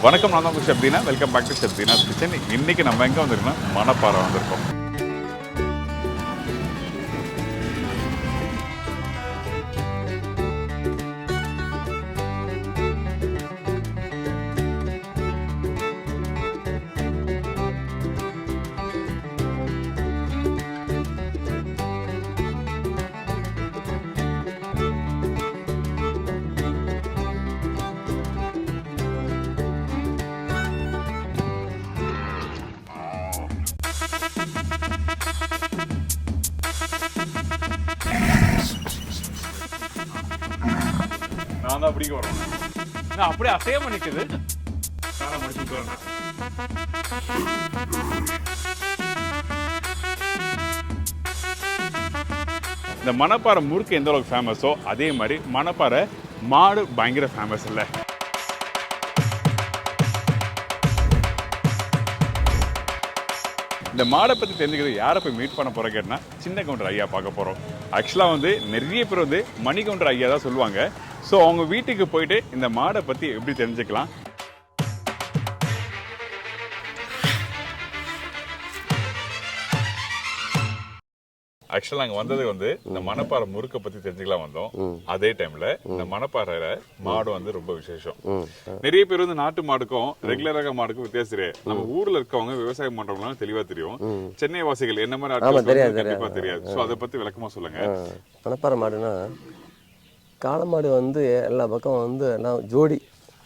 வணக்கம், நான் தான் Shabdeena. Welcome back to Shabdeena's kitchen. இன்னைக்கு நம்ம எங்கே வந்திருக்கோம்? மணப்பாறை வந்திருக்கோம். நான் தான் பிடிக்க வரேன். நான் அப்படியே அசையாம நிற்குது. இந்த மணப்பாறை முறுக்கு எந்த அளவுக்கு ஃபேமஸோ அதே மாதிரி மணப்பாறை மாடு பயங்கர ஃபேமஸ் இல்லை? இந்த மாடை பற்றி தெரிஞ்சுக்கிறது யாரை போய் மீட் பண்ண போகிற கேட்டால் சின்ன கவுண்டர் ஐயா பார்க்க போகிறோம். ஆக்சுவலாக நிறைய பேர் மணி கவுண்டர் ஐயா தான் சொல்லுவாங்க. ஸோ அவங்க வீட்டுக்கு போயிட்டு இந்த மாடை பற்றி எப்படி தெரிஞ்சுக்கலாம். ஆக்சுவலாக நாங்கள் வந்தது இந்த மணப்பாறை முறுக்கை பற்றி தெரிஞ்சுக்கலாம் வந்தோம். அதே டைமில் இந்த மணப்பாறையில மாடு ரொம்ப விசேஷம். நிறைய பேர் நாட்டு மாடுக்கும் ரெகுலராக மாடுக்கும் வித்தியாசம் தெரியாது. நம்ம ஊர்ல இருக்கவங்க விவசாயம் பண்றவங்களாம் தெளிவா தெரியும். சென்னை வாசிகள் என்ன மாதிரி கண்டிப்பா தெரியாது. ஸோ அதை பத்தி விளக்கமா சொல்லுங்க. மணப்பாறை மாடுனா காளை மாடு எல்லா பக்கம் எல்லாம் ஜோடி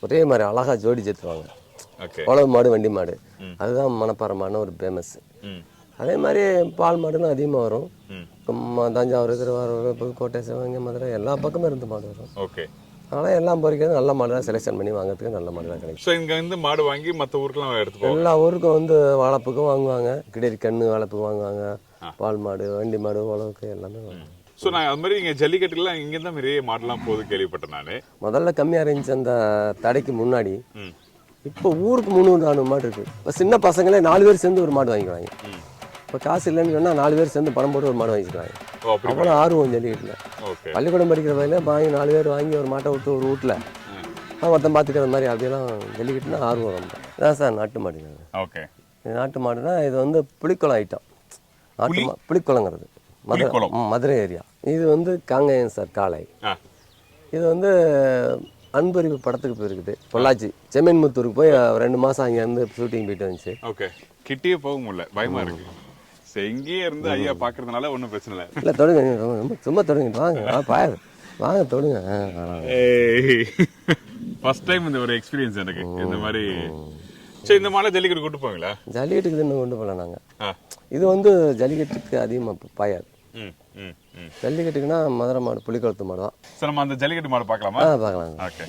ஒரே மாதிரி அழகா ஜோடி சேர்த்துவாங்க. உழவு மாடு, வண்டி மாடு, அதுதான் மணப்பாறை மாடுன்னு ஒரு ஃபேமஸ். அதே மாதிரி பால் மாடுன்னு அதிகமாக வரும். தஞ்சாவூர், திருவாரூர், புதுக்கோட்டை, சிவகங்கை, மதுரை எல்லா பக்கமும் இருந்து மாடு வரும். ஓகே. ஆனால் எல்லாம் பொறிக்கிறது நல்ல மாடு தான் செலெக்ஷன் பண்ணி வாங்குறதுக்கு நல்ல மாடு தான் கிடைக்கும். ஸோ இங்கே மாடு வாங்கி மற்ற ஊருக்குலாம் எடுத்துக்கோ. எல்லா ஊருக்கும் வளர்ப்புக்கும் வாங்குவாங்க. கிடேரி கண்ணு வளர்ப்புக்கு வாங்குவாங்க. பால் மாடு, வண்டி மாடு, உழவுக்கு எல்லாமே வாங்குவாங்க. ஸோ நான் அது மாதிரி இங்கே ஜல்லிக்கட்டுலாம் இங்கே தான் நிறைய மாடெல்லாம் போது கேள்விப்பட்டேன் நான். முதல்ல கம்மியாக இருந்துச்சு அந்த தடைக்கு முன்னாடி. இப்போ ஊருக்கு 300-400 மாடு இருக்குது. இப்போ சின்ன பசங்களே 4 பேர் சேர்ந்து ஒரு மாடு வாங்கிக்குவாங்க. இப்போ காசு இல்லைன்னு சொன்னால் 4 பேர் சேர்ந்து பணம் போட்டு ஒரு மாடு வாங்கிக்குவாங்க. அவ்வளோ ஆர்வம் ஜல்லிக்கட்டில். பள்ளிக்கூடம் படிக்கிற வயதில் வாங்கி 4 பேர் வாங்கி ஒரு மாட்டை விட்டு ஒரு வீட்டில் மொத்தம் பார்த்துக்கிற மாதிரி அப்படியெல்லாம் ஜல்லிக்கட்டுனா ஆர்வம் ரொம்ப. இதான் சார் நாட்டு மாடு. ஓகே. நாட்டு மாடுனா இது புளிக்குளம் ஐட்டம். நாட்டு புளிக்குளங்கிறது மதுரை ஏரியா. இது காங்கேயம் சார் காளை. இது அன்பறிவு படத்துக்கு போயிருக்குது. பொள்ளாச்சி செம்மன்முத்தூருக்கு போய் 2 மாதம் அங்கே ஷூட்டிங் போயிட்டு வந்துச்சு. ஓகே. கிட்டே போக முடியல, பயமா இருக்கு. இங்கேயே இருந்து ஐயா பார்க்கறதுனால ஒன்றும் பிரச்சனை இல்லை. இல்லை, தொடுங்க, சும்மா தொடுங்க, வாங்க வாங்க தொடுங்க. ஃபர்ஸ்ட் டைம் இந்த ஒரு எக்ஸ்பீரியன்ஸ் எனக்கு இந்த மாதிரி. சரி, இந்த மாலை ஜல்லிக்கட்டு கூட்டு போவீங்களா? ஜல்லிக்கட்டுக்கு இன்னும் கொண்டு போகலாம் நாங்கள். இது ஜல்லிக்கட்டுக்கு அதிகமாக பாயாது. ஜல்லிக்கட்டுக்குன்னா மதுரை மாடு, புலிக்குளத்து மாடு தான். சார், நம்ம அந்த ஜல்லிக்கட்டு மாடு பார்க்கலாமா? பார்க்கலாம். ஓகே.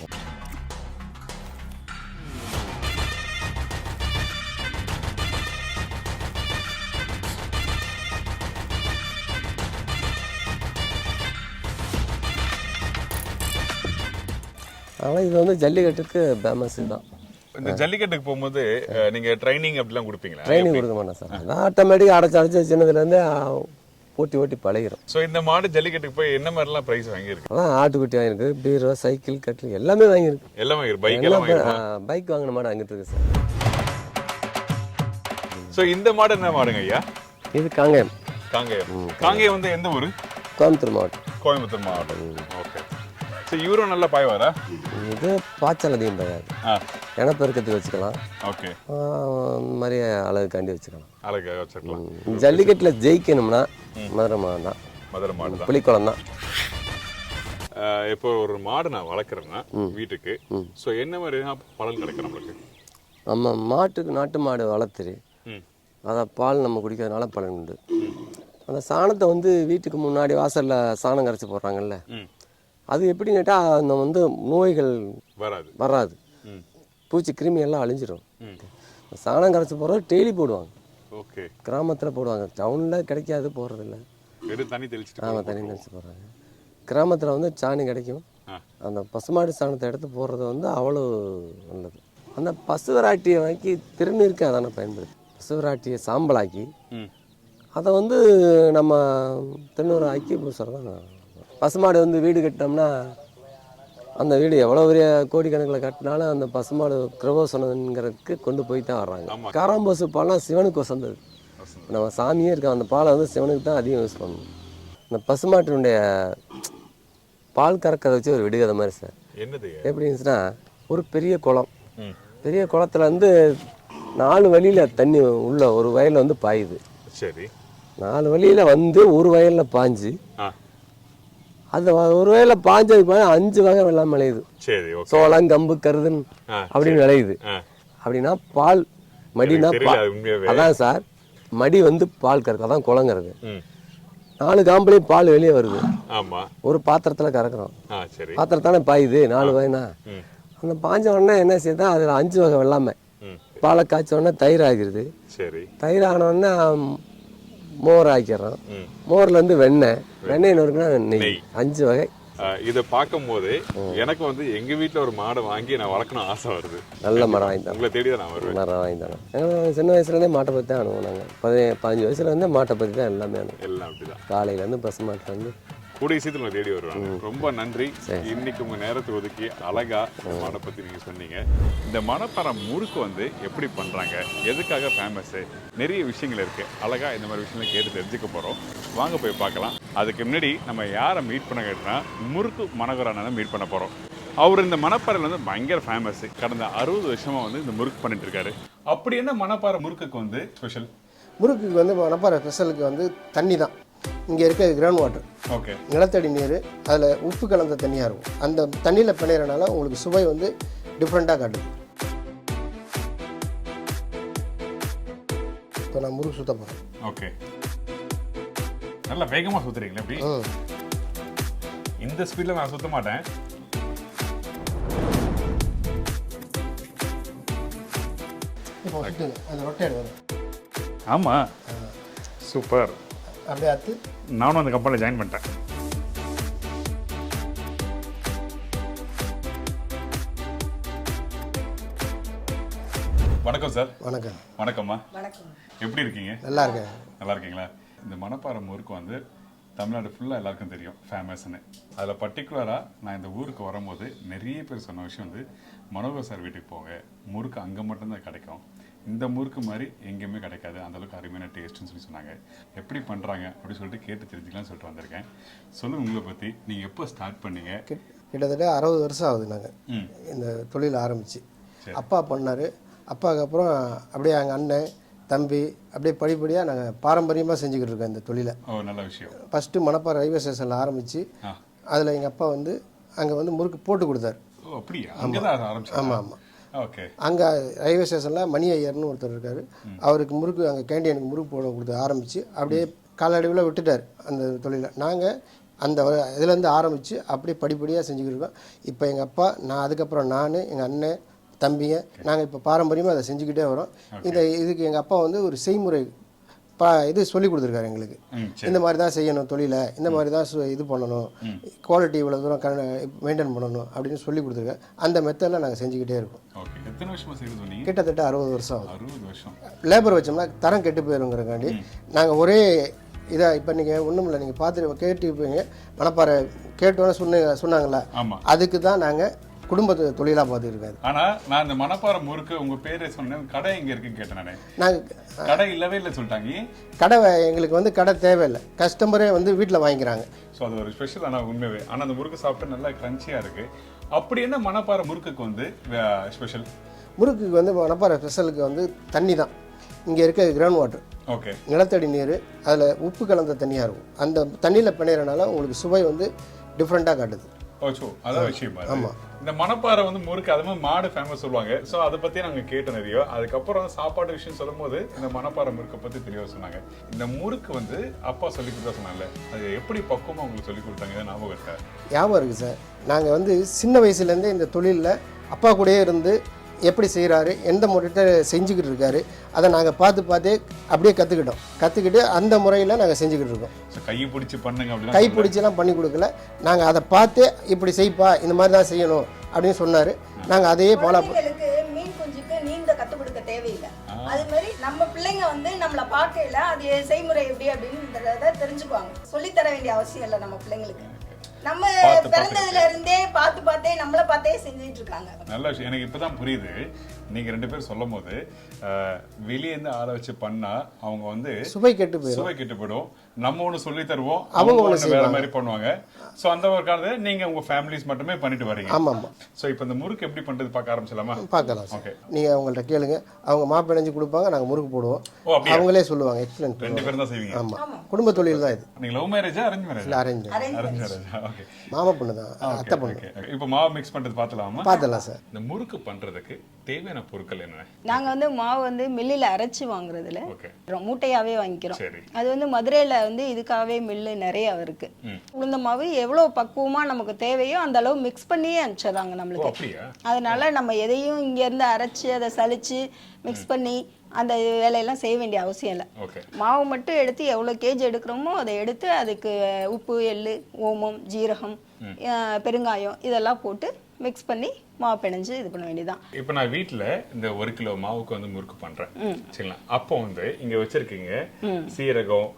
ஆனால் இது ஜல்லிக்கட்டுக்கு ஃபேமஸ் தான். இந்த ஜல்லிக்கட்டுக்கு போகும்போது நீங்க ட்ரைனிங் அப்படிலாம் கொடுப்பீங்களா? ட்ரைனிங் கொடுக்க மாட்டேன் சார். நான் ஆட்டோமேட்டிக்காக அடைச்சி சின்னதுலேருந்தே ஓட்டி பழகிறோம். ஸோ இந்த மாடு ஜல்லிக்கட்டுக்கு போய் என்ன மாதிரிலாம் ப்ரைஸ் வாங்கியிருக்கு? அதான் ஆட்டுக்குட்டி வாங்கியிருக்கு, பீரோ, சைக்கிள், கட்டில் எல்லாமே வாங்கியிருக்கு. எல்லாம் வாங்கியிருக்கு. பைக் எல்லாம் வாங்கியிருக்கு. பைக் வாங்கின மாடு அங்கிட்டு இருக்கு சார். ஸோ இந்த மாடு என்ன மாடுங்க ஐயா? இது காங்கேயம். காங்கேயம் எந்த ஊர்? கோயம்புத்தூர் மாவட்டம். கோயம்புத்தூர் மாவட்டம். ஓகே. ஸோ இவரும் நல்லா பாய்வாரா? இது பாய்ச்சல் அதிகம் பாயாது. இனப்பெருக்கத்துக்கு வச்சுக்கலாம். ஓகே. இந்த மாதிரி அழகுக்காண்டி வச்சுக்கலாம். அழகாக வச்சுக்கலாம். ஜல்லிக்கட்டில் ஜெயிக்கணும்னா மதுரை மாடு தான். மதுரை மாடு தான். புலிக்குளம் தான். இப்போ ஒரு மாடு நான் வளர்க்குறேன்னா வீட்டுக்கு, ஸோ என்ன மாதிரி பலன் கிடைக்கும் நம்மளுக்கு? நம்ம மாட்டுக்கு நாட்டு மாடு வளர்த்துரு அதை பால் நம்ம குடிக்கிறதுனால பலன் உண்டு. அந்த சாணத்தை வீட்டுக்கு முன்னாடி வாசலில் சாணம் கரைச்சி போடுறாங்கல்ல, அது எப்படின்னு கேட்டால் அந்த நோய்கள் வராது. பூச்சி கிருமி எல்லாம் அழிஞ்சிடும். சாணம் கரைச்சி போடுறது டெய்லி போடுவாங்க. ஓகே. கிராமத்தில் போடுவாங்க, டவுனில் கிடைக்காது, போடுறதில்ல. தண்ணி தெளிச்சு போடுறாங்க. கிராமத்தில் சாணி கிடைக்கும். அந்த பசுமாடு சாணத்தை எடுத்து போடுறது அவ்வளோ நல்லது. அந்த பசுவராட்டியை வாங்கி திருநீருக்கு அதான பயன்படுது. பசுவராட்டியை சாம்பலாக்கி அதை நம்ம திருநூறு ஆக்கி பூசுறது தான். பசுமாடு வீடு கட்டினோம்னா அந்த வீடு எவ்வளோ பெரிய கோடிக்கணக்கில் கட்டினாலும் அந்த பசுமாடு கிரகோசனங்கிறதுக்கு கொண்டு போய் தான் வர்றாங்க. காராம்பசு பால்லாம் சிவனுக்கு வசந்தது. நம்ம சாமியே இருக்க அந்த பாலை வந்து சிவனுக்கு தான் அதிகம் யூஸ் பண்ணணும். இந்த பசுமாட்டினுடைய பால் கறக்கிறத வச்சு ஒரு விடுகதை மாதிரி சார். என்னது எப்படி இருந்துச்சுன்னா, ஒரு பெரிய குளம், பெரிய குளத்துல வந்து 4 வழியில் தண்ணி உள்ள ஒரு வயலில் வந்து பாயுது. சரி. 4 வழியில் வந்து ஒரு வயலில் பாஞ்சு அது ஒரு வயலில் பாஞ்சதுக்கு 5 வகை வெள்ளாமை விளையுது. சரி. சோளம், கம்பு, கருதுன்னு அப்படின்னு விளையுது. அப்படின்னா பால் மடினா அதான் சார், மடி வந்து பால் கறக்கு, அதான் குளங்கிறது. 4 காம்புலையும் பால் வெளியே வருது. ஒரு பாத்திரத்தில் கறக்குறோம். பாத்திரத்தானே பாயுது 4 வகைனா. அந்த பாஞ்ச உடனே என்ன செய்யுது, அதில் 5 வகை வெள்ளாமை. பாலை காய்ச்ச உடனே தயிர் ஆகிருது. தயிர் ஆன உடனே மோர் ஆக்கிடுறோம். மோர்லேருந்து வெண்ணெய் நொறுக்குனா நெய். 5 வகை. இதை பார்க்கும்போது எனக்கு வந்து எங்க வீட்டில் ஒரு மாடை வாங்கி நான் வளர்க்கணும் ஆசை வருது. நல்ல மரம் வாங்கி உங்களை தேடி தான் நான் வருவேன். மரம் வாங்கி தரோம். எங்களுக்கு சின்ன வயசுலேருந்தே மாட்டை பற்றி தான் அனுபவம். நாங்கள் 15 வயசுலேருந்தே மாட்டை பற்றி தான் எல்லாமே அனுபவம். எல்லாம் அப்படிதான். காலையிலேருந்து பசுமாட்டிலேருந்து கூடிய சீக்கிரம் நான் தேடி வருவாங்க. ரொம்ப நன்றி. இன்னைக்கு உங்க நேரத்தை ஒதுக்கி அழகா மாடை பத்தி நீங்க சொன்னீங்க. இந்த மணப்பாறை முறுக்கு வந்து எப்படி பண்றாங்க, எதுக்காக ஃபேமஸ், நிறைய விஷயங்கள் இருக்கு. அழகா இந்த மாதிரி விஷயங்களை கேட்டு தெரிஞ்சுக்க போறோம். வாங்க போய் பார்க்கலாம். அதுக்கு முன்னாடி நம்ம யாரை மீட் பண்ண கேட்டோம்னா, முறுக்கு மனோகரனை மீட் பண்ண போறோம். அவர் இந்த மணப்பாறையில் வந்து பயங்கர ஃபேமஸ். கடந்த 60 வருஷமா வந்து இந்த முறுக்கு பண்ணிட்டு இருக்காரு. அப்படி என்ன மணப்பாறை முறுக்குக்கு வந்து ஸ்பெஷல்? முறுக்குக்கு வந்து மணப்பாறை ஸ்பெஷலுக்கு வந்து தண்ணி தான். இங்கே இருக்க கிரவுண்ட் வாட்டர், ஓகே, நிலத்தடி நீர், அதில் உப்பு கலந்த தண்ணியாக இருக்கும். அந்த தண்ணியில் பிணையறனால உங்களுக்கு சுவை வந்து டிஃப்ரெண்ட்டாக காட்டுது. இப்போ நான் முறுக்கு சுத்த போகிறேன். ஓகே, நல்லா வேகமாக சுற்றுறீங்களா? எப்படி இந்த ஸ்பீடில் நான் சுற்ற மாட்டேன். இப்போ சுற்றுங்க, அந்த ரொட்டேட் வரும். ஆமாம், சூப்பர். அப்படியே அத்து நானும் அந்த கம்பெனியில் ஜாயின் பண்ணிட்டேன். வணக்கம் சார். வணக்கம். வணக்கம்மா. வணக்கம். எப்படி இருக்கீங்க? நல்லா இருக்கேன். நல்லா இருக்கீங்களா? இந்த மணப்பாறை முறுக்கு வந்து தமிழ்நாடு ஃபுல்லாக எல்லாருக்கும் தெரியும், ஃபேமஸ்ன்னு. அதில் பர்டிகுலராக நான் இந்த ஊருக்கு வரும்போது நிறைய பேர் சொன்ன விஷயம் வந்து, மனோகர் சார் வீட்டுக்கு போங்க, முறுக்கு அங்கே மட்டும்தான் கிடைக்கும், இந்த முறுக்கு மாதிரி எங்கேயுமே கிடைக்காது, அந்தளவுக்கு அருமையான டேஸ்ட்டுன்னு சொல்லி சொன்னாங்க. எப்படி பண்ணுறாங்க அப்படின்னு சொல்லிட்டு கேட்டு தெரிஞ்சுக்கலாம்னு சொல்லிட்டு வந்திருக்கேன். சொல்லுங்கள் உங்களை பற்றி. நீங்கள் எப்போ ஸ்டார்ட் பண்ணீங்க? கிட்டத்தட்ட 60 வருஷம் ஆகுது நாங்கள் இந்த தொழில் ஆரம்பித்து. அப்பா பண்ணார். அப்பாவுக்கு அப்புறம் அப்படியே எங்கள் அண்ணன், தம்பி, அப்படியே படிப்படியாக நாங்கள் பாரம்பரியமாக செஞ்சுக்கிட்டு இருக்கோம் இந்த தொழிலை. நல்ல விஷயம். ஃபஸ்ட்டு மணப்பாறை ரயில்வே ஸ்டேஷனில் ஆரம்பித்து, அதில் எங்கள் அப்பா வந்து அங்கே வந்து முறுக்கு போட்டு கொடுத்தாரு. ஆமாம் ஆமாம். ஓகே. அங்கே ரயில்வே ஸ்டேஷனில் மணி ஐயர்னு ஒருத்தர் இருக்கார். அவருக்கு முறுக்கு அங்கே கேண்டீனுக்கு முறுக்கு போட கொடுத்து ஆரம்பித்து அப்படியே காலடிவில் விட்டுட்டார் அந்த தொழிலை. நாங்கள் அந்த இதுலேருந்து ஆரம்பித்து அப்படியே படிப்படியாக செஞ்சுக்கிட்டு இருக்கோம். இப்போ எங்கள் அப்பா, நான், அதுக்கப்புறம் நான், எங்கள் அண்ணன், தம்பிங்க, நாங்கள் இப்போ பாரம்பரியமாக அதை செஞ்சுக்கிட்டே வரோம். இதுக்கு எங்கள் அப்பா வந்து ஒரு செய்முறை இது சொல்லி கொடுத்துருக்காரு எங்களுக்கு. இந்த மாதிரி தான் செய்யணும் தொழிலை, இந்த மாதிரி தான் இது பண்ணணும், குவாலிட்டி இவ்வளோ தூரம் மெயின்டைன் பண்ணணும் அப்படின்னு சொல்லி கொடுத்துருக்காரு. அந்த மெத்தடில் நாங்கள் செஞ்சுக்கிட்டே இருக்கோம். கிட்டத்தட்ட 60 வருஷம் ஆகும். லேபர் வச்சோம்னா தரம் கெட்டு போயிருங்கிறக்காண்டி நாங்கள் ஒரே இதாக, இப்போ நீங்கள் ஒன்றும் இல்லை, நீங்கள் பார்த்துட்டு கேட்டுப்பீங்க, மணப்பாறை கேட்டோன்னே சொன்னாங்களா, அதுக்கு தான் நாங்கள் குடும்பத்து தொழிலாக பார்த்துருக்காரு. ஆனால் நான் இந்த மணப்பாறை முறுக்கு உங்கள் பேரே சொன்னேன், கடை எங்கே இருக்குன்னு கேட்டேன். நாங்கள் கடை இல்லவே இல்லை சொல்லிட்டாங்க. கடை எங்களுக்கு வந்து கடை தேவையில்லை, கஸ்டமரே வந்து வீட்டில் வாங்கிக்கிறாங்க. ஸோ அது ஒரு ஸ்பெஷல். ஆனால் உண்மையே, ஆனால் அந்த முறுக்கு சாப்பிட்டு நல்லா கிரன்ச்சியாக இருக்குது. அப்படி என்ன மணப்பாறை முறுக்குக்கு வந்து ஸ்பெஷல்? முறுக்குக்கு வந்து மணப்பாறை ஸ்பெஷலுக்கு வந்து தண்ணி தான். இங்கே இருக்க கிரவுண்ட் வாட்டர், ஓகே, நிலத்தடி நீர், அதில் உப்பு கலந்த தண்ணியாக இருக்கும். அந்த தண்ணியில் பிணையறனால உங்களுக்கு சுவை வந்து டிஃப்ரெண்ட்டாக காட்டுது. ஓச்சோ, அதான் விஷயம். ஆமாம். இந்த மணப்பாறை வந்து முறுக்கு, அது மாதிரி மாடு ஃபேமஸ் சொல்லுவாங்க. ஸோ அதை பற்றி நாங்கள் கேட்டோம் நிறைய. அதுக்கப்புறம் சாப்பாடு விஷயம் சொல்லும் போது இந்த மணப்பாறை முறுக்கை பற்றி தெளிவாக சொன்னாங்க. இந்த முறுக்கு வந்து அப்பா சொல்லி கொடுத்தா சொன்னாங்கல்ல, அது எப்படி பக்குவமாக உங்களுக்கு சொல்லி கொடுத்தாங்க, ஞாபகம் இருக்கா? ஞாபகம் இருக்குது சார். நாங்கள் வந்து சின்ன வயசுலேருந்தே இந்த தொழிலில் அப்பா கூடயே இருந்து எப்படி செய்கிறாரு, எந்த முறையிட்ட செஞ்சுக்கிட்டு இருக்காரு, அதை நாங்கள் பார்த்து அப்படியே கற்றுக்கிட்டு அந்த முறையில் நாங்கள் செஞ்சுக்கிட்டு இருக்கோம். கையை பிடிச்சி பண்ணுங்க அப்படி கை பிடிச்சிலாம் பண்ணி கொடுக்கல, நாங்கள் அதை பார்த்து இப்படி செய்ப்பா, இந்த மாதிரி தான் செய்யணும் அப்படின்னு சொன்னார். நாங்கள் அதையே ஃபாலோ மீன் குஞ்சுக்கு நீந்த கற்றுக் கொடுக்க தேவையில்லை. அது மாதிரி நம்ம பிள்ளைங்க வந்து நம்மளை பார்க்கல, அது செய்முறை எப்படி அப்படின்னு தெரிஞ்சுக்குவாங்க. சொல்லித்தர வேண்டிய அவசியம் இல்லை நம்ம பிள்ளைங்களுக்கு. நம்ம பிறந்ததுல இருந்தே பார்த்தே நம்மள பார்த்தே செஞ்சுட்டு இருக்காங்க. நல்ல விஷயம். எனக்கு இப்பதான் புரியுது. நீங்க 2 பேரும் சொல்லும் போது வெளியே இருந்து ஆளை வச்சு பண்ணா அவங்க வந்து சுவை கெட்டு போயிடும். நம்ம ஒண்ணு சொல்லி தருவோம், அவங்க ஒண்ணு வேற மாதிரி பண்ணுவாங்க. சோ அந்த ஒரு காலத்துல நீங்க உங்க ஃபேமிலிஸ் மட்டுமே பண்ணிட்டு வரீங்க. ஆமா. சோ இப்போ இந்த முறுக்கு எப்படி பண்றது பார்க்க ஆரம்பிச்சலாமா? பார்க்கலாம். ஓகே. நீங்க அவங்கள்ட்ட கேளுங்க, அவங்க மாப்பிணைஞ்சு கொடுப்பாங்க, நாங்க முறுக்கு போடுவோம். அவங்களே சொல்லுவாங்க. எக்ஸலென்ட். 2 பேரும் தான் செய்வீங்க. ஆமா, குடும்ப தொழில் தான் இது. நீங்க லவ் மேரேஜா அரேஞ்ச் மேரேஜா? இல்ல அரேஞ்ச். ஓகே. மாமா பொண்ணு தான், அத்தை பொண்ணு. இப்போ மாவு மிக்ஸ் பண்றது பார்த்தலாமா? பார்த்தலாம் சார். இந்த முறுக்கு பண்றதுக்கு தேவையான பொருட்கள் என்ன? நாங்க வந்து மாவு வந்து மில்லில் அரைச்சு வாங்குறதுல ஓகே. மூட்டையாவே வாங்கிக்கிறோம். சரி. அது வந்து மதுரையில வந்து இதுக்காகவே மில்லு நிறைய இருக்கு. உளுந்த மாவு எவ்வளவு பக்குவமா நமக்கு தேவையோ அந்த அளவு மிக்ஸ் பண்ணியே அனுப்பிச்சிடறாங்க நம்மளுக்கு. அப்படியா? அதனால நம்ம எதையும் இங்க இருந்து அரைச்சு அதை சலிச்சு மிக்ஸ் பண்ணி அந்த வேலையெல்லாம் செய்ய வேண்டிய அவசியம் இல்லை. ஓகே. மாவு மட்டும் எடுத்து எவ்வளோ கேஜி எடுக்கிறோமோ அதை எடுத்து அதுக்கு உப்பு, எள்ளு, ஓமம், ஜீரகம், பெருங்காயம் இதெல்லாம் போட்டு மிக்ஸ் பண்ணி மாவு பிணைஞ்சு இது பண்ண வேண்டியதான். இப்போ நான் வீட்டில் இந்த 1 கிலோ மாவுக்கு வந்து முறுக்கு பண்றேன் சரிங்களா? அப்போ வந்து இங்க வச்சிருக்கீங்க சீரகம்,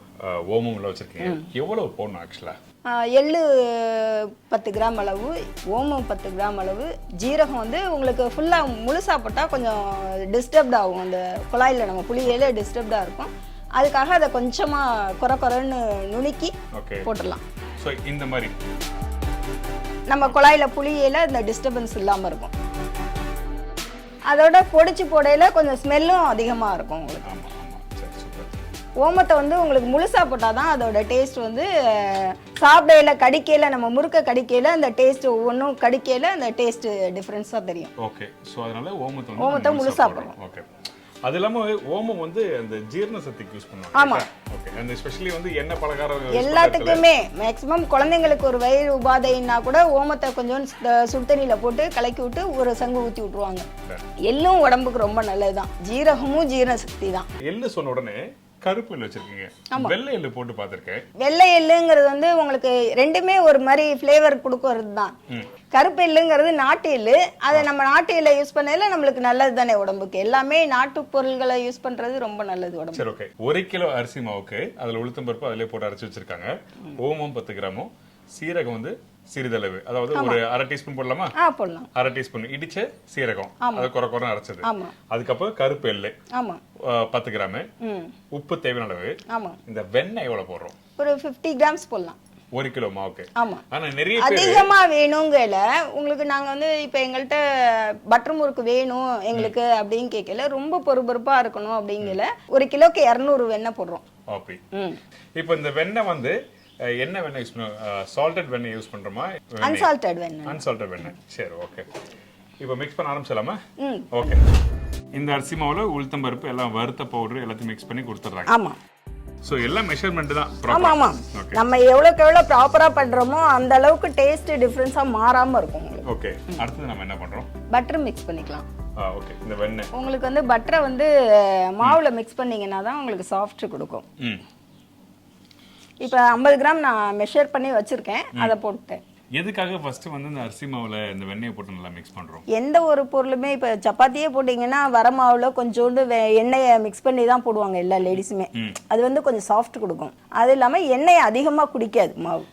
ஓமம்லாம் வச்சிருக்கீங்க. எவ்வளவு போடணும் ஆக்சுவலா? எள்ளு 10 கிராம் அளவு, ஓமம் 10 கிராம் அளவு, ஜீரகம் வந்து உங்களுக்கு ஃபுல்லாக முழுசா போட்டால் கொஞ்சம் டிஸ்டர்ப்ட் ஆகும். அந்த குழாயில் நம்ம புளியில டிஸ்டர்ப்டாக இருக்கும். அதுக்காக அதை கொஞ்சமாக குறைன்னு நுணுக்கி போட்டுடலாம். ஸோ இந்த மாதிரி நம்ம குழாயில் புளியில இந்த டிஸ்டர்பன்ஸ் இல்லாமல் இருக்கும். அதோட பொடிச்சு போடையில கொஞ்சம் ஸ்மெல்லும் அதிகமாக இருக்கும் உங்களுக்கு. ஓமத்தை வந்து உங்களுக்கு முழுசா போட்டாதான் அதோட டேஸ்ட் வந்து சாப்பிடையில கடிக்கையில நம்ம முறுக்க கடிக்கையில அந்த டேஸ்ட் ஒவ்வொன்றும் கடிக்கையில அந்த டேஸ்ட் டிஃபரன்ஸா தெரியும். ஓகே. ஸோ அதனால ஓமத்தை முழுசா போடுறோம். ஓகே. அது இல்லாம ஓமம் வந்து அந்த ஜீரண சக்திக்கு யூஸ் பண்ணுவாங்க. ஆமா. ஓகே. அந்த ஸ்பெஷலி வந்து எண்ணெய் பலகாரம் எல்லாத்துக்குமே மேக்ஸிமம் குழந்தைங்களுக்கு ஒரு வயிறு உபாதைன்னா கூட ஓமத்தை கொஞ்சம் சுடு தண்ணியில போட்டு கலக்கி விட்டு ஒரு சங்கு ஊற்றி விட்டுருவாங்க. எள்ளும் உடம்புக்கு ரொம்ப நல்லதுதான். ஜீரகமும் ஜீரண சக்தி தான். எள்ளு சொன்ன உடனே கருப்பு எள்ளு வச்சிருக்கீங்க. வெள்ளை எள்ளு போட்டு பார்த்திருக்கேன். வெள்ளை எள்ளுங்கிறது வந்து உங்களுக்கு ரெண்டுமே ஒரு மாதிரி ஃப்ளேவர் கொடுக்கறது தான். கருப்பு எள்ளுங்கிறது நாட்டு எள்ளு. அதை நம்ம நாட்டு எள்ளை யூஸ் பண்ணல நம்மளுக்கு நல்லது தானே உடம்புக்கு. எல்லாமே நாட்டு பொருள்களை யூஸ் பண்றது ரொம்ப நல்லது உடம்பு. சரி, ஓகே. 1 கிலோ அரிசி மாவுக்கு அதுல உளுத்தம் பருப்பு அதிலே போட்டு அரைச்சு வச்சிருக்காங்க. ஓமம் 10 கிராமும், சீரகம் வந்து சிறிதளவு, அதாவது ஒரு 1/2 டீஸ்பூன் போடலாமா? போடலாம். 1/2 டீஸ்பூன் இடிச்ச சீரகம், அது குறை அரைச்சது. அதுக்கப்புறம் கருப்பு எள்ளு 10 கிராம், உப்பு தேவையான அளவு. இந்த வெண்ணெய் எவ்வளவு போடுறோம்? ஒரு 50 கிராம்ஸ் போடலாம் 1 கிலோ மாவுக்கு. ஆமா. ஆனா நிறைய அதிகமா வேணுங்கல உங்களுக்கு நாங்க வந்து இப்ப எங்கள்கிட்ட பட்டர் முறுக்கு வேணும் எங்களுக்கு அப்படின்னு கேட்கல, ரொம்ப பொறுப்பா இருக்கணும் அப்படிங்கல 1 கிலோக்கு 200 வெண்ணெய் போடுறோம். அப்படி. இப்போ இந்த வெண்ணெய் வந்து என்ன வெண்ணெய் யூஸ் பண்ணுவோம்? சால்டட் வெண்ணெய் யூஸ் பண்றோமா? அன்சால்டட் வெண்ணெய். அன்சால்டட் வெண்ணெய். சரி, ஓகே. இப்போ மிக்ஸ் பண்ண ஆரம்பிச்சலாமா? ஓகே. இந்த அரிசி மாவுல உளுத்தம் பருப்பு எல்லாம் வறுத்த பவுடர் எல்லாத்தையும் மிக்ஸ் பண்ணி கொடுத்துறாங்க. ஆமா. சோ எல்லாம் மெஷர்மென்ட் தான். ஆமா ஆமா. நம்ம எவ்வளவுக்கு எவ்வளவு ப்ராப்பரா பண்றோமோ அந்த அளவுக்கு டேஸ்ட் டிஃபரன்ஸா மாறாம இருக்கும் உங்களுக்கு. ஓகே. அடுத்து நம்ம என்ன பண்றோம்? பட்டர் மிக்ஸ் பண்ணிக்கலாம். ஓகே. இந்த வெண்ணெய் உங்களுக்கு வந்து பட்டரை வந்து மாவுல மிக்ஸ் பண்ணீங்கன்னா தான் உங்களுக்கு சாஃப்ட் கொடுக்கும். இப்போ 50 கிராம் நான் மெஷர் பண்ணி வச்சிருக்கேன், அதை போட்டேன். எதுக்காக ஃபர்ஸ்ட் வந்து இந்த அரிசி மாவுல இந்த வெண்ணெயை போட்டு நல்லா மிக்ஸ் பண்றோம்? எந்த ஒரு பொருளுமே இப்போ சப்பாத்தியே போட்டீங்கன்னா வர மாவுல கொஞ்சோண்டு எண்ணெயை மிக்ஸ் பண்ணி தான் போடுவாங்க எல்லா லேடிஸுமே. அது வந்து கொஞ்சம் சாஃப்ட் கொடுக்கும். அது இல்லாமல் எண்ணெயை அதிகமாக குடிக்காது மாவு.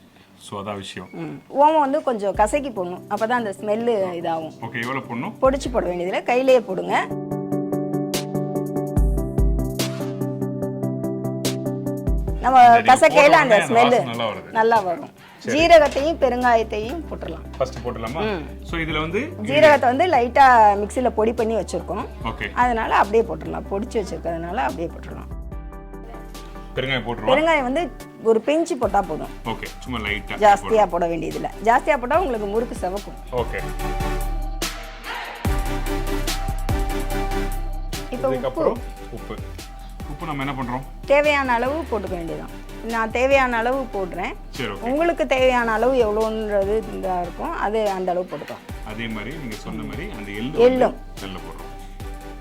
ஸோ அதான் விஷயம். ஓமம் வந்து கொஞ்சம் கசக்கி போடணும், அப்பதான் அந்த ஸ்மெல்லு இதாகும். ஓகே. எவ்வளோ போடணும்? பொடிச்சு போட வேண்டியதில்லை, கையிலேயே போடுங்க. நம்ம கசக்கையில அந்த ஸ்மெல்லு நல்லா வரும். ஜீரகத்தையும் பெருங்காயத்தையும் போட்டுடலாம். ஃபர்ஸ்ட் போட்டுலாமா? சோ இதுல வந்து ஜீரகத்தை வந்து லைட்டா மிக்ஸில பொடி பண்ணி வச்சிருக்கோம். ஓகே. அதனால அப்படியே போட்டுடலாம். பொடிச்சு வச்சிருக்கிறதுனால அப்படியே போட்டுடலாம். பெருங்காயம் போட்டுறோம். பெருங்காயம் வந்து ஒரு பிஞ்ச் போட்டா போதும். ஓகே. சும்மா லைட்டா. ஜாஸ்தியா போட வேண்டியதில்லை. ஜாஸ்தியா போட்டா உங்களுக்கு முறுக்கு செவக்கும். ஓகே. இப்போ உப்பு நம்ம என்ன பண்றோம்? தேவையான அளவு போட்டுக்க வேண்டியதான். நான் தேவையான அளவு போடுறேன். உங்களுக்கு தேவையான அளவு எவ்வளோன்றது இதா இருக்கும், அது அந்த அளவு போட்டுக்கலாம். அதே மாதிரி நீங்க சொன்ன மாதிரி அந்த எள்ளும் போடுறோம்.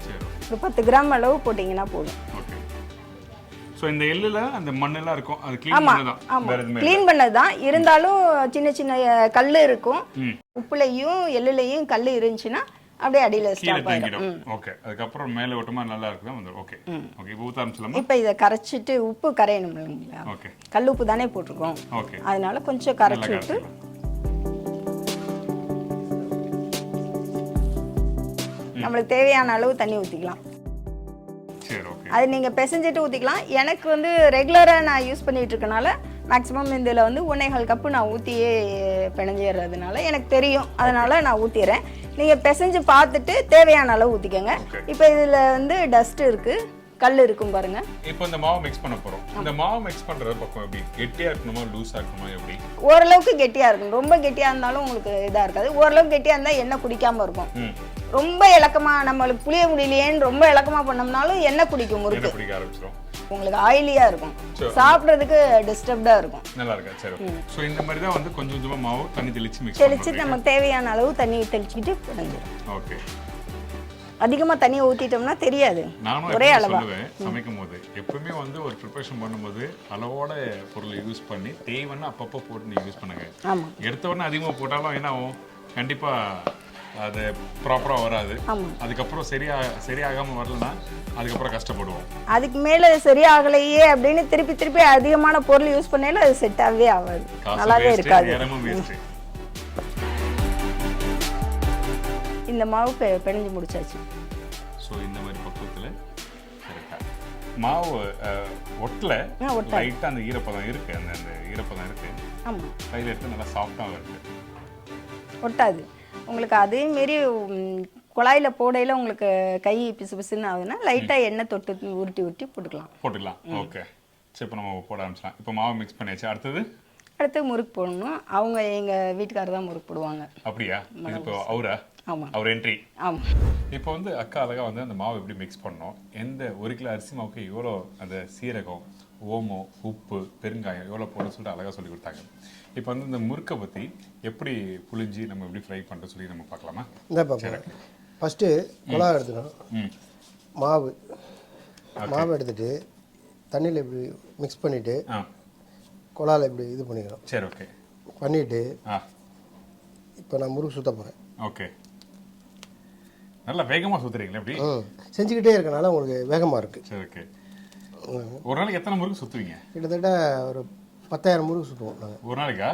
சரி. ஒரு 10 கிராம் அளவு போட்டீங்கன்னா போதும். ஓகே. சோ இந்த எள்ளுல அந்த மண்ணெல்லாம் இருக்கும், அது க்ளீன் பண்ணதான். வேற எதுமே க்ளீன் பண்ணதுதான். இருந்தாலும் சின்ன சின்ன கல்லு இருக்கும். உப்புலையும் எள்ளுலையும் கல்லு இருந்துச்சுன்னா அப்படியே அடியில ஸ்டாப் ஆயிடும். ஓகே. அதுக்கு அப்புறம் மேலே ஓட்டமா நல்லா இருக்குதா வந்து. ஓகே. ஓகே. இப்போ ஊத்த ஆரம்பிச்சலாமா? இப்போ இத கரைச்சிட்டு உப்பு கரையணும் இல்லையா? ஓகே. கல் உப்பு தானே போட்டுருக்கோம். ஓகே. அதனால கொஞ்சம் கரைச்சி விட்டு நம்மளுக்கு தேவையான அளவு தண்ணி ஊற்றிக்கலாம். சரி, ஓகே. அது நீங்கள் பிசைஞ்சிட்டு ஊற்றிக்கலாம். எனக்கு வந்து ரெகுலராக நான் யூஸ் பண்ணிகிட்டு இருக்கனால மேக்ஸிமம் இதில் வந்து 1.25 கப்பு நான் ஊற்றியே பிணைஞ்சிடுறதுனால எனக்கு தெரியும், அதனால் நான் ஊற்றிடுறேன். நீங்கள் பிசைஞ்சு பார்த்துட்டு தேவையான அளவு ஊற்றிக்கோங்க. இப்போ இதில் வந்து டஸ்ட் இருக்குது, கல் இருக்கும் பாருங்க. இப்போ இந்த மாவு மிக்ஸ் பண்ண போறோம். இந்த மாவு மிக்ஸ் பண்றது பக்கம் எப்படி கெட்டியா இருக்கணுமா லூஸா இருக்கணுமா எப்படி? ஓரளவுக்கு கெட்டியா இருக்கும். ரொம்ப கெட்டியா இருந்தாலும் உங்களுக்கு இதா இருக்காது. ஓரளவுக்கு கெட்டியா இருந்தா எண்ணெய் குடிக்காம இருக்கும். ரொம்ப இலக்கமா நம்மளுக்கு புளிய முடியலையேன்னு ரொம்ப இலக்கமா பண்ணோம்னாலும் எண்ணெய் குடிக்கும், முறுக்கு பிடிக்க ஆரம்பிச்சிரும். உங்களுக்கு ஆயிலியா இருக்கும், சாப்பிட்றதுக்கு டிஸ்டர்ப்டா இருக்கும். நல்லா இருக்கா? சரி. சோ இந்த மாதிரி தான் வந்து கொஞ்சம் கொஞ்சமா மாவு தண்ணி தெளிச்சு மிக்ஸ் பண்ணி தெளிச்சு நமக்கு தேவையான அளவு தண்ணி தெளிச்சுக்கிட்டு பிணைஞ்சிடும். ஓகே. அதிகமா தண்ணியை ஊத்திட்டோம்னா தெரியாது. நானும் ஒரே அளவா சொல்லுவேன் சமைக்கும் போது எப்பவுமே வந்து ஒரு ப்ரிப்பரேஷன் பண்ணும்போது அளவோட பொருளை யூஸ் பண்ணி தேவைன்னா அப்பப்போ போட்டு நீங்க யூஸ் பண்ணுங்க. ஆமா. எடுத்த உடனே அதிகமாக போட்டாலும் என்ன ஆகும், கண்டிப்பா அது ப்ராப்பராக வராது. அதுக்கப்புறம் சரியாகாம வரலன்னா அதுக்கப்புறம் கஷ்டப்படுவோம். அதுக்கு மேல சரியாகலையே அப்படின்னு திருப்பி திருப்பி அதிகமான பொருள் யூஸ் பண்ணாலும் அது செட் ஆகவே ஆகாது, நல்லாவே இருக்காது. நேரமும் வேஸ்ட். இந்த மாவு பிணைஞ்சு முடிச்சாச்சு. ஸோ இந்த மாதிரி பக்குவத்தில் கரெக்டாக மாவு ஒட்டல, லைட்டாக அந்த ஈரப்பதம் இருக்கு, அந்த ஈரப்பதம் இருக்கு. ஆமாம், கையில் எடுத்து நல்லா சாஃப்டாக இருக்கு, ஒட்டாது உங்களுக்கு. அதே மாரி குழாயில் போடையில் உங்களுக்கு கை பிசு பிசுன்னு ஆகுதுன்னா லைட்டாக எண்ணெய் தொட்டு உருட்டி போட்டுக்கலாம். ஓகே. சரி, இப்போ நம்ம போட ஆரம்பிச்சலாம். இப்போ மாவு மிக்ஸ் பண்ணியாச்சு. அடுத்து முறுக்கு போடணும். அவங்க எங்கள் வீட்டுக்காரர் தான் முறுக்கு போடுவாங்க. அப்படியா? இது இப்போ அவரா? ஆமாம், அவர் என்ட்ரி. ஆமாம். இப்போ வந்து அக்கா அழகா வந்து அந்த மாவு எப்படி மிக்ஸ் பண்ணோம், எந்த 1 கிலோ அரிசி மாவுக்கு எவ்வளோ அந்த சீரகம், ஓமம், உப்பு, பெருங்காயம் எவ்வளோ போட சொல்லிட்டு அழகாக சொல்லி கொடுத்தாங்க. இப்போ வந்து இந்த முறுக்கை பற்றி எப்படி புளிஞ்சு நம்ம எப்படி ஃப்ரை பண்ணுற சொல்லி நம்ம பார்க்கலாமா? இந்த பார்ப்போம். ஃபஸ்ட்டு குழா எடுத்துக்கணும். மாவு எடுத்துட்டு தண்ணியில் இப்படி மிக்ஸ் பண்ணிவிட்டு குழாவில் இப்படி இது பண்ணிக்கணும். சரி, ஓகே. பண்ணிவிட்டு இப்போ நான் முறுக்கு சுற்ற போகிறேன். ஓகே. நல்லா வேகமாக சுற்றுறீங்களா? எப்படி செஞ்சுக்கிட்டே இருக்கனால உங்களுக்கு வேகமாக இருக்குது. சரி, ஓகே. ஒரு நாளைக்கு எத்தனை முறுக்கு சுற்றுவீங்க? கிட்டத்தட்ட ஒரு 10,000 முறுக்கு சுற்றுவோம் நாங்கள் ஒரு நாளைக்கா?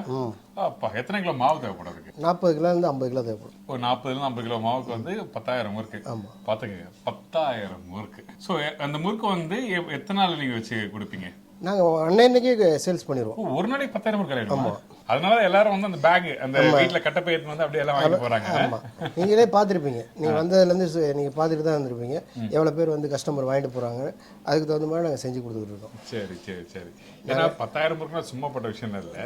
அப்பா, எத்தனை கிலோ மாவு தேவைப்படும் அதுக்கு? 40 கிலோலேருந்து 50 கிலோ தேவைப்படும். ஒரு 40 50 கிலோ மாவுக்கு வந்து 10,000 முறுக்கு. ஆமாம், பார்த்துக்கங்க, 10,000 முறுக்கு. ஸோ அந்த முறுக்கு வந்து எத்தனை நாள் நீங்கள் வச்சு கொடுப்பீங்க? நாங்கள் அன்னைக்கு சேல்ஸ் பண்ணிடுவோம். ஒரு நாளைக்கு 10,000 முறுக்கு ஆயிடுமா? அதனால எல்லாரும் வந்து அந்த பேக் அந்த வீட்டில் கட்டப்பை வந்து அப்படியே எல்லாம் வாங்கி போகிறாங்க. ஆமாம், நீங்களே பார்த்துருப்பீங்க. நீங்கள் வந்ததுலேருந்து நீங்கள் பார்த்துட்டு தான் இருந்திருப்பீங்க எவ்வளோ பேர் வந்து கஸ்டமர் வாங்கிட்டு போகிறாங்க. அதுக்கு தகுந்த மாதிரி நாங்கள் செஞ்சு கொடுத்துக்கிட்டு இருக்கோம். சரி சரி சரி. ஏன்னா 10,000 முறுக்குனா சும்மாப்பட்ட விஷயம் இல்லை.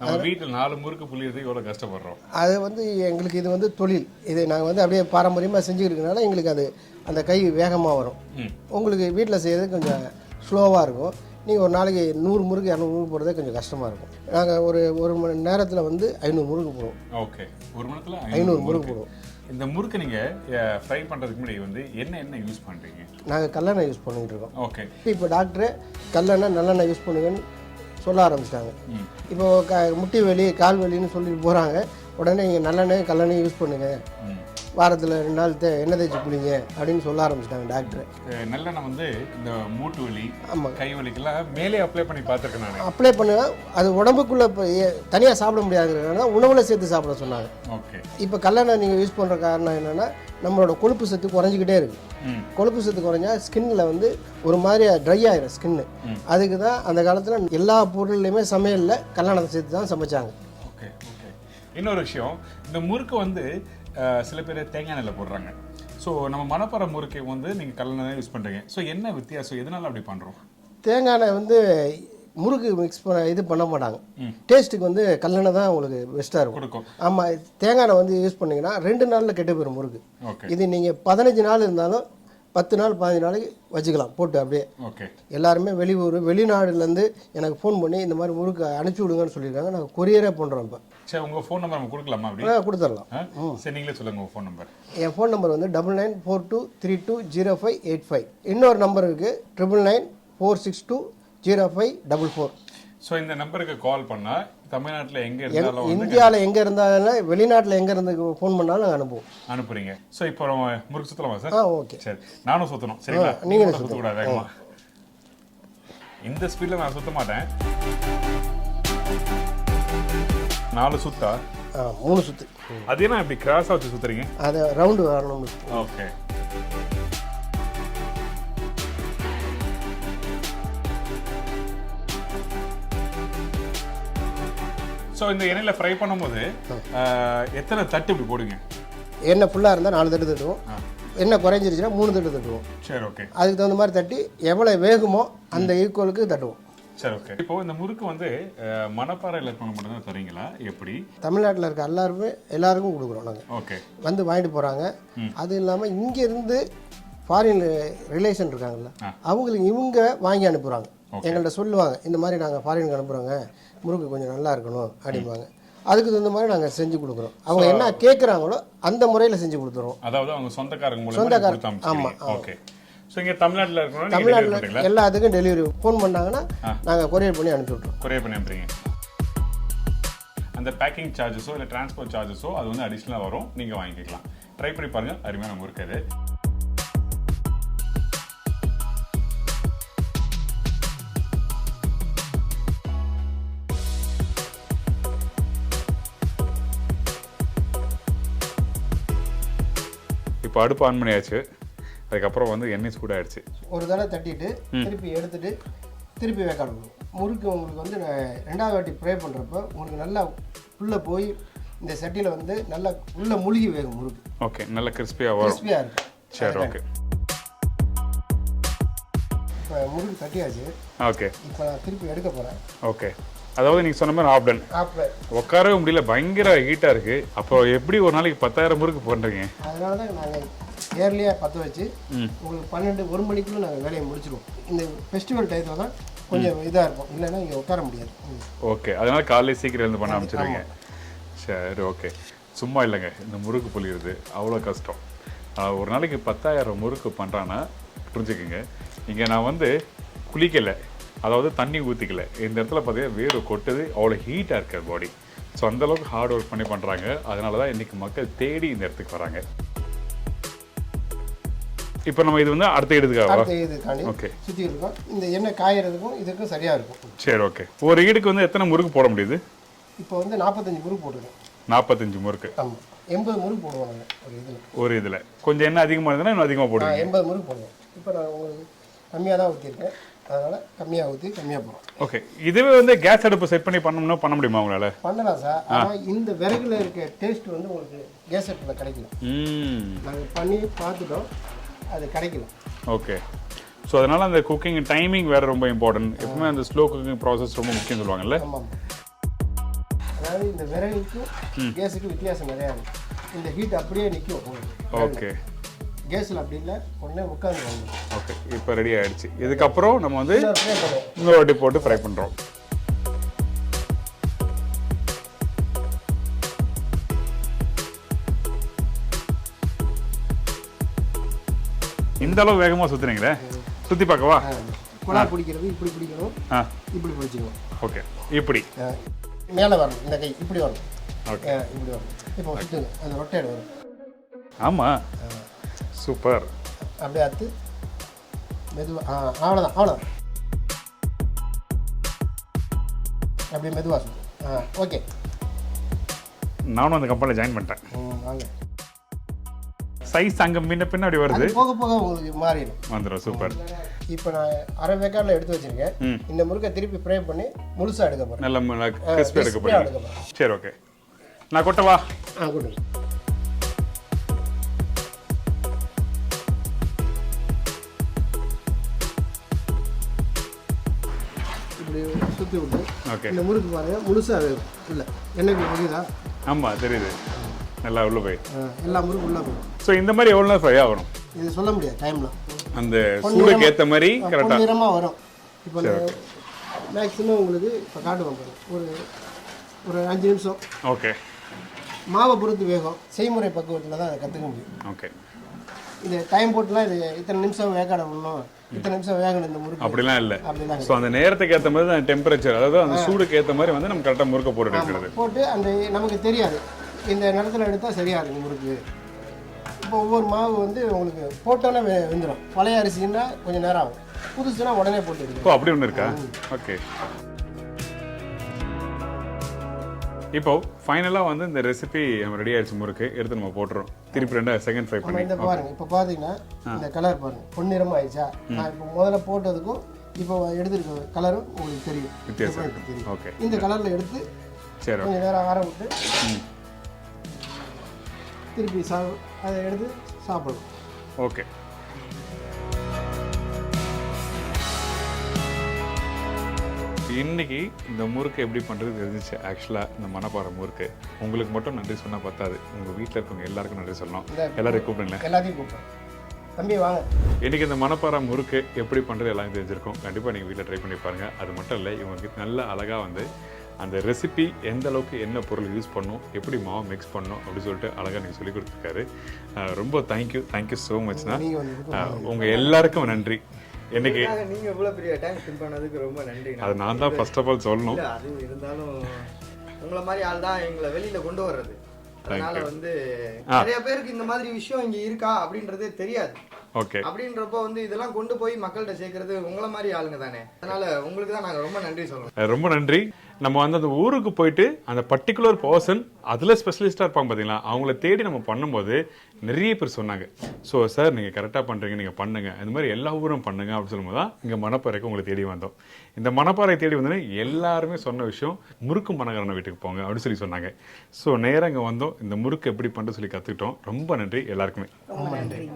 நம்ம வீட்டில் 4 முறுக்கு புளியறதுக்கு எவ்வளோ கஷ்டப்படுறோம். அது வந்து எங்களுக்கு இது வந்து தொழில். இதை நாங்கள் வந்து அப்படியே பாரம்பரியமாக செஞ்சுக்கிறதுனால எங்களுக்கு அது அந்த கை வேகமாக வரும். உங்களுக்கு வீட்டில் செய்கிறது கொஞ்சம் ஸ்லோவாக இருக்கும். நீங்கள் ஒரு நாளைக்கு 100 முறுக்கு 200 முறுக்கு போடுறதே கொஞ்சம் கஷ்டமாக இருக்கும். நாங்கள் ஒரு மணி நேரத்தில் வந்து 500 முறுக்கு போடுவோம். ஓகே. ஒரு மணி நேரத்தில் 500 முறுக்கு போடுவோம். இந்த முறுக்கு நீங்கள் ஃப்ரை பண்ணுறதுக்கு முன்னாடி வந்து என்ன யூஸ் பண்ணுறீங்க? நாங்கள் கல்லெண்ணெய் யூஸ் பண்ணிகிட்டு இருக்கோம். ஓகே. இப்போ டாக்டரு கல்லெண்ணெய் நல்லெண்ணெய் யூஸ் பண்ணுங்கன்னு சொல்ல ஆரம்பிச்சிட்டாங்க. இப்போ முட்டி வலி கால் வலின்னு சொல்லிட்டு போகிறாங்க. உடனே நீங்கள் நல்லெண்ணெய் கல்லெண்ணெய் யூஸ் பண்ணுங்கள், வாரத்தில் 2 நாள் எண்ணெய் தேய்ச்சி குளிங்க அப்படின்னு சொல்ல ஆரம்பிச்சிட்டாங்க டாக்டர். நல்லெண்ணெய் வந்து இந்த மூட்டு வலி, கை வலிக்கெல்லாம் மேலே அப்ளை பண்ணி பார்த்துருக்கேன் நான். அப்ளை பண்ணுவேன். அது உடம்புக்குள்ளே இப்போ தனியாக சாப்பிட முடியாதுங்கிறதுனால உணவில் சேர்த்து சாப்பிட சொன்னாங்க. ஓகே. இப்போ கல்லெண்ணெய் நீங்கள் யூஸ் பண்ணுற காரணம் என்னென்னா நம்மளோட கொழுப்பு சத்து குறைஞ்சிக்கிட்டே இருக்குது. கொழுப்பு சத்து குறைஞ்சா ஸ்கின்னில் வந்து ஒரு மாதிரி ட்ரை ஆகிடும் ஸ்கின்னு. அதுக்கு தான் அந்த காலத்தில் எல்லா பொருள்லையுமே சமையலில் கல்லெண்ணெய் சேர்த்து தான் சமைச்சாங்க. Okay okay. இன்னொரு விஷயம், இந்த முறுக்கு வந்து சில பேர் தேங்காய் எண்ணெயில் போடுறாங்க. ஸோ நம்ம மணப்பாறை முறுக்கை வந்து நீங்கள் கல்லெண்ணெய் யூஸ் பண்ணுறீங்க. ஸோ என்ன வித்தியாசம், எதனால அப்படி பண்ணுறோம்? தேங்காய் எண்ணெய் வந்து முறுக்கு மிக்ஸ் பண்ண மாட்டாங்க. டேஸ்ட்டுக்கு வந்து கல்லெண்ணெய் தான் உங்களுக்கு பெஸ்ட்டாக இருக்கும். ஆமாம், தேங்காய் எண்ணெய் வந்து யூஸ் பண்ணிங்கன்னா 2 நாளில் கெட்டு போயிடும் முறுக்கு. இது நீங்கள் 15 நாள் இருந்தாலும் 10 நாள் 15 நாளைக்கு வச்சுக்கலாம் போட்டு அப்படியே. ஓகே. எல்லாருமே வெளியூர் வெளிநாடுலேருந்து எனக்கு ஃபோன் பண்ணி இந்த மாதிரி முறுக்கு அனுப்பிச்சி விடுங்கன்னு சொல்லியிருக்காங்க. நாங்கள் கொரியரே பண்ணுறோம். இப்போ சரி, உங்கள் ஃபோன் நம்பர் நம்ம கொடுக்கலாமா? அப்படி கொடுத்துடலாம். சரி, நீங்களே சொல்லுங்கள் உங்கள் ஃபோன் நம்பர். என் ஃபோன் நம்பர் வந்து 9942320585. இன்னொரு நம்பர் இருக்குது 9994620544. ஸோ இந்த நம்பருக்கு கால் பண்ணால் தமிழ்நாட்டில் எங்கே இருந்தாலும், இந்தியாவில் எங்கே இருந்தாலும், வெளிநாட்டில் எங்கே இருந்து ஃபோன் பண்ணாலும் நாங்கள் அனுப்புறீங்க. ஸோ இப்போ நம்ம முறுக்கு சுற்றலாமா சார்? ஓகே. சரி, நானும் சுற்றணும். சரிங்களா? நீங்கள் சுற்றக்கூடாது வேகமாக. இந்த ஸ்பீடில் நான் சுற்ற மாட்டேன். 4 சுத்தா 3 சுற்று. அது என்ன இப்படி கிராஸாக வச்சு சுற்றுறீங்க? அதை ரவுண்டு வரணும். ஓகே. ஸோ இந்த எண்ணெயில் ஃப்ரை பண்ணும்போது எத்தனை தட்டு இப்படி போடுங்க? எண்ணெய் ஃபுல்லாக இருந்தால் 4 தட்டு தட்டுவோம். எண்ணெய் குறைஞ்சிருச்சுன்னா 3 தட்டு தட்டுவோம். சரி, ஓகே. அதுக்கு தகுந்த மாதிரி தட்டி எவ்வளோ வேகுமோ அந்த ஈக்குவலுக்கு தட்டுவோம். சரி, ஓகே. இப்போ இந்த முறுக்கு வந்து மணப்பாறையில் இருக்கவங்க மட்டும் தான் தரீங்களா, எப்படி? தமிழ்நாட்டில் இருக்க எல்லாருக்கும் கொடுக்குறோம் நாங்கள். ஓகே. வந்து வாங்கிட்டு போகிறாங்க. அது இல்லாமல் இங்கேருந்து ஃபாரின் ரிலேஷன் இருக்காங்கல்ல, அவங்களுக்கு இவங்க வாங்கி அனுப்புகிறாங்க. எங்கள்கிட்ட சொல்லுவாங்க, இந்த மாதிரி நாங்கள் ஃபாரினுக்கு அனுப்புகிறோங்க, முறுக்கு கொஞ்சம் நல்லா இருக்கணும் அப்படிம்பாங்க. அதுக்கு தகுந்த மாதிரி நாங்கள் செஞ்சு கொடுக்குறோம். அவங்க என்ன கேட்குறாங்களோ அந்த முறையில் செஞ்சு கொடுத்துருவோம். அதாவது அவங்க சொந்தக்காரங்க மூலமா. ஆமாம், ஓகே. ஸோ இங்கே தமிழ்நாட்டில் இருக்கணும், தமிழ்நாட்டில் எல்லாத்துக்கும் டெலிவரி ஃபோன் பண்ணாங்கன்னா நாங்கள் கொரியர் பண்ணி அனுப்பி விட்ருவோம். கொரியர் பண்ணி அனுப்புறீங்க. அந்த பேக்கிங் சார்ஜஸோ இல்லை டிரான்ஸ்போர்ட் சார்ஜஸோ அது வந்து அடிஷ்னலாக வரும், நீங்கள் வாங்கிக்கலாம். ட்ரை பண்ணி பாருங்கள், அருமையான முறுக்கு அது. இப்போ அடுப்பு ஆன் பண்ணியாச்சு. அதுக்கப்புறம் வந்து எண்ணெய் சூடாயிடுச்சு. ஒரு தடவை தட்டிட்டு திருப்பி எடுத்துட்டு திருப்பி வைக்கணும். முறுக்கு உங்களுக்கு வந்து 2வது வாட்டி ப்ரே பண்ணுறப்ப உங்களுக்கு நல்லா உள்ளே போய் இந்த சட்டியில் வந்து நல்லா உள்ளே மூழ்கி வேகும் முறுக்கு. ஓகே, நல்ல கிறிஸ்பியாக வரும். கிறிஸ்பியாக இருக்கும். சரி, ஓகே. இப்போ முறுக்கு தட்டியாச்சு. ஓகே. இப்போ நான் திருப்பி எடுக்க போகிறேன். ஓகே. அதாவது நீங்கள் சொன்ன மாதிரி ஆப்டன் உட்காரவே முடியல, பயங்கர ஹீட்டாக இருக்குது. அப்போ எப்படி ஒரு நாளைக்கு 10,000 முறுக்கு பண்ணுறீங்க? அதனால தான் நாங்கள் ஏர்லியாக 10 வச்சு உங்களுக்கு 1 மணிக்குள்ளே நாங்கள் வேலையை முடிச்சிடுவோம். இந்த ஃபெஸ்டிவல் டயத்தில் தான் கொஞ்சம் இதாக இருக்கும், இல்லைன்னா இங்கே உட்கார முடியாது. ஓகே, அதனால் காலையில் சீக்கிரம் இருந்து பண்ண ஆரம்பிச்சிருவீங்க. சரி, ஓகே. சும்மா இல்லைங்க, இந்த முறுக்கு புளிகிறது அவ்வளோ கஷ்டம். ஒரு நாளைக்கு 10,000 முறுக்கு பண்ணுறான்னா புரிஞ்சுக்கோங்க. இங்கே நான் வந்து குளிக்கலை, அதாவது தண்ணி ஊற்றிக்கல. இந்த இடத்துல பார்த்தீங்கன்னா வேறு கொட்டுது, அவ்வளோ ஹீட்டாக இருக்காது பாடி. ஸோ அந்தளவுக்கு ஹார்ட் ஒர்க் பண்ணி பண்ணுறாங்க. அதனால தான் இன்றைக்கி மக்கள் தேடி இந்த இடத்துக்கு வராங்க. இப்போ நம்ம இது வந்து அடுத்த இதுக்காக ஓகே சுற்றி இருக்கும். இந்த எண்ணெய் காயறதுக்கும் இதுக்கும் சரியாக இருக்கும். சரி, ஓகே. ஒரு ஈடுக்கு வந்து எத்தனை முறுக்கு போட முடியுது? இப்போ வந்து 45 முறுக்கு போட்டுருக்கோம். 45 முறுக்கு. ஆமாம், 80 முறுக்கு போடுவோம் நாங்கள் ஒரு இதில். கொஞ்சம் எண்ணெய் அதிகமாக இருந்ததுன்னா இன்னும் அதிகமாக போடுவோம். 80 முறுக்கு போடுவோம். இப்போ நான் உங்களுக்கு கம்மியாக தான் ஊற்றிருக்கேன், அதனால் கம்மியாக ஊற்றி கம்மியாக போடுவோம். ஓகே. இதுவே வந்து கேஸ் அடுப்பு செட் பண்ணி பண்ணணும்னா பண்ண முடியுமா உங்களால்? பண்ணலாம் சார். ஆனால் இந்த விறகுல இருக்க டேஸ்ட் வந்து உங்களுக்கு கேஸ் அடுப்பில் கிடைக்கல. நாங்கள் பண்ணி பார்த்துட்டோம், அது கிடைக்கல. ஓகே. ஸோ அதனால் அந்த குக்கிங் டைமிங் வேறு ரொம்ப இம்பார்ட்டன்ட். எப்பவுமே அந்த ஸ்லோ குக்கிங் ப்ராசஸ் ரொம்ப முக்கியம் சொல்லுவாங்கல்ல. ஆமாம். அதாவது இந்த விறகுக்கும் கேஸுக்கும் வித்தியாசம் நிறையா இருக்குது. இந்த ஹீட் அப்படியே நிற்கும். ஓகே. கேஸில் அப்படி இல்லை, உடனே உட்காந்து வாங்க. ஓகே, இப்போ ரெடி ஆகிடுச்சு. இதுக்கப்புறம் நம்ம வந்து இன்னொரு வாட்டி போட்டு ஃப்ரை பண்ணுறோம். இந்த அளவு வேகமாக சுற்றுறீங்களே, சுற்றி பார்க்கவா? குழா பிடிக்கிறது இப்படி பிடிக்கணும், இப்படி பிடிச்சிக்கணும். ஓகே, இப்படி மேலே வரணும், இந்த கை இப்படி வரணும். ஓகே, இப்படி வரணும். இப்போ சுற்றுங்க, அந்த ரொட்டேட் வரும். ஆமாம், சூப்பர். அப்படியே அத்து மெதுவாக, அவ்வளோதான் அவ்வளோதான். அப்படியே மெதுவாக சொல்லு. ஓகே, நானும் அந்த கம்பெனியில் ஜாயின் பண்ணிட்டேன். வாங்க. சைஸ் அங்கே முன்ன பின்ன அப்படி வருது, போக போக உங்களுக்கு மாறிடும், வந்துடும். சூப்பர். இப்போ நான் அரை வேக்காடில் எடுத்து வச்சிருக்கேன். இந்த முறுக்கை திருப்பி ஃப்ரை பண்ணி முழுசாக எடுக்க போகிறேன். நல்ல கிறிஸ்பி எடுக்க போகிறேன். சரி, ஓகே. நான் கொட்டவா? கொடுங்க. இப்படி சுற்றி விட்டு ஓகே. இந்த முறுக்கு பாருங்க முழுசாக இல்லை, எண்ணெய்க்கு முடியுதா? ஆமாம், தெரியுது. நல்லா உள்ளே போய் எல்லா முறுக்கும் உள்ளே போகும். ஸோ இந்த மாதிரி எவ்வளோ நேரம் ஃப்ரை ஆகணும்? இது சொல்ல முடியாது டைமில், அந்த சூடுக்கு ஏற்ற மாதிரி கரெக்டாக நிறமாக வரும். இப்போ மேக்ஸிமம் உங்களுக்கு இப்போ காட்டுவோம் பாருங்க, ஒரு 5 நிமிஷம். ஓகே. மாவை பொறுத்து வேகம், செய்முறை பக்குவத்தில் தான் அதை கற்றுக்க முடியும். ஓகே. இது டைம் போட்டுலாம் இது இத்தனை நிமிஷம் வேக்காட பண்ணணும், இத்தனை நிமிஷம் வேகணும் இந்த முறுக்கு, அப்படிலாம் இல்லை. அப்படிலாம் ஸோ அந்த நேரத்துக்கு ஏற்ற மாதிரி அந்த டெம்பரேச்சர், அதாவது அந்த சூடுக்கு ஏற்ற மாதிரி வந்து நம்ம கரெக்டாக முறுக்க போட்டு எடுக்கிறது. போட்டு அந்த நமக்கு தெரியாது இந்த நேரத்தில் எடுத்தால் சரியாக இருக்கும் முறுக்கு. இப்போ ஒவ்வொரு மாவு வந்து உங்களுக்கு போட்டோன்னே வெந்துடும். பழைய அரிசின்னா கொஞ்சம் நேரம் ஆகும், புதுசுனா உடனே போட்டு எடுக்கும். ஓ, அப்படி ஒன்று இருக்கா? ஓகே. இப்போ ஃபைனலாக வந்து இந்த ரெசிபி நம்ம ரெடி ஆயிடுச்சு முறுக்கு எடுத்து நம்ம போட்டுறோம். திருப்பி 2 செகண்ட் ஃப்ரை நம்ம பண்ணி. இந்த பாருங்க இப்போ பார்த்தீங்கன்னா இந்த கலர் பாருங்க பொன்னிறமா ஆயிடுச்சா. நான் இப்போ முதல்ல போட்டதுக்கும் இப்போ எடுத்துருக்க கலரும் உங்களுக்கு தெரியும், வித்தியாசம் different தெரியும். ஓகே இந்த கலரில் எடுத்து சரி கொஞ்சம் நேரம் ஆற விட்டு திருப்பி அதை எடுத்து சாப்பிடணும். ஓகே. இன்னைக்கு இந்த முறுக்கு எப்படி பண்ணுறது தெரிஞ்சிச்சு. ஆக்சுவலாக இந்த மணப்பாறை முறுக்கு உங்களுக்கு மட்டும் நன்றி சொன்னால் பத்தாது, உங்கள் வீட்டில் இருக்கவங்க எல்லாருக்கும் நன்றி சொல்லணும். எல்லாரையும் கூப்பிடுங்களேன். எல்லாத்தையும் கூப்பிடுறேன். தம்பி வாங்க. இன்றைக்கி இந்த மணப்பாறை முறுக்கு எப்படி பண்ணுறது எல்லாம் தெரிஞ்சிருக்கும். கண்டிப்பாக நீங்கள் வீட்டில் ட்ரை பண்ணி பாருங்கள். அது மட்டும் இல்லை, இவங்களுக்கு நல்ல அழகாக வந்து அந்த ரெசிபி எந்த அளவுக்கு என்ன பொருள் யூஸ் பண்ணணும், எப்படி மாவு மிக்ஸ் பண்ணணும் அப்படின்னு சொல்லிட்டு அழகாக நீங்கள் சொல்லி கொடுத்துருக்காரு. ரொம்ப தேங்க்யூ ஸோ மச்னா. உங்கள் எல்லாருக்கும் நன்றி. இன்னைக்கு நீங்க இவ்வளவு பெரிய டைம் ஸ்பெண்ட் பண்ணதுக்கு ரொம்ப நன்றி. அது நான் தான் ஃபர்ஸ்ட் ஆஃப் ஆல் சொல்லணும். அது இருந்தாலும் உங்களை மாதிரி ஆள் தான் எங்களை வெளியில கொண்டு வர்றது. அதனால வந்து நிறைய பேருக்கு இந்த மாதிரி விஷயம் இங்க இருக்கா அப்படின்றதே தெரியாது. ஓகே. அப்படின்றப்போ வந்து இதெல்லாம் கொண்டு போய் மக்கள்கிட்ட சேர்க்கறது உங்களை மாதிரி ஆளுங்க தானே. அதனால உங்களுக்கு தான் நாங்க ரொம்ப நன்றி சொல்றோம். ரொம்ப நன்றி. நம்ம வந்து அந்த ஊருக்கு போயிட்டு அந்த பர்டிகுலர் பர்சன் அதில் ஸ்பெஷலிஸ்டாக இருப்பாங்க பார்த்தீங்களா, அவங்கள தேடி நம்ம பண்ணும்போது நிறைய பேர் சொன்னாங்க. ஸோ சார் நீங்கள் கரெக்டாக பண்ணுறீங்க, நீங்கள் பண்ணுங்கள், இந்த மாதிரி எல்லா ஊரும் பண்ணுங்க அப்படின்னு சொல்லும்போது தான் இங்கே மணப்பாறைக்கு உங்களை தேடி வந்தோம். இந்த மணப்பாறை தேடி வந்தோன்னே எல்லாருமே சொன்ன விஷயம் முறுக்கு மணக்காரன வீட்டுக்கு போங்க அப்படின்னு சொல்லி சொன்னாங்க. ஸோ நேராக இங்கே வந்தோம், இந்த முறுக்கு எப்படி பண்ணுறது சொல்லி கற்றுக்கிட்டோம். ரொம்ப நன்றி எல்லாருக்குமே. ரொம்ப நன்றி.